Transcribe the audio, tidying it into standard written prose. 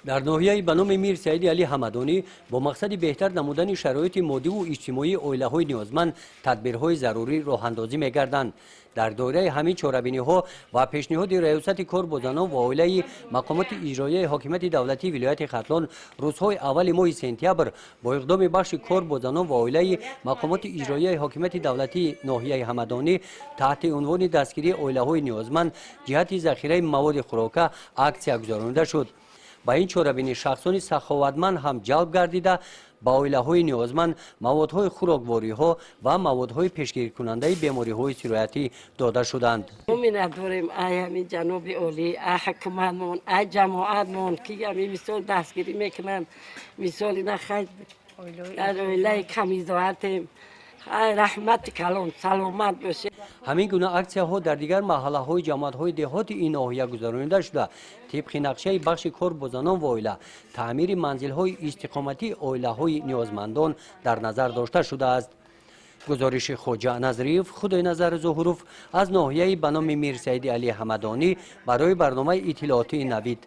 در ناحیه به نام میر سعید علی حمدانی با مقصد بهتر نمودن شرایط مادی و اجتماعی عائله‌های نیازمند تدبیرهای ضروری راه اندازی می‌گردند. در دایره همین چاره‌بینی‌ها و پیشنهاد ریاست کار با زنان و عائله مقامات اجرایی حاکمیت دولتی ولایت ختلان روزهای اول ماه سپتامبر با اقدام بخش کار با زنان و عائله مقامات اجرایی حاکمیت دولتی ناحیه حمدانی تحت عنوان دستگیری عائله‌های نیازمند جهت ذخیره مواد خوراکه اکسیه گذرانده شد. با این چاره‌بینی شخصان سخاوتمند هم جلب گردیده با عائله‌های نیازمند موادهای خوراکواری و موادهای پیشگیری کننده بیماری‌های سرایتی داده شدند. امید داریم همین جناب عالی حکومتمون جماعتمون که همین مثال دستگیری میکنن مثال اینا خیلی در عائله کمیزاتیم رحمت کلان سلامت باشه. همین گونه اکسیه ها در دیگر محله های جماعت های دهات این ناحیه گذرانیده شده. طبق نقشه بخش کار با زنان و عائله تعمیر منزل های استقامتی عائله های نیازمندان در نظر داشته شده است. گزارش خواجه نظریف خدای نظر ظهوروف از ناحیه به نام میر سعید علی حمدانی برای برنامه اطلاعاتی نوید.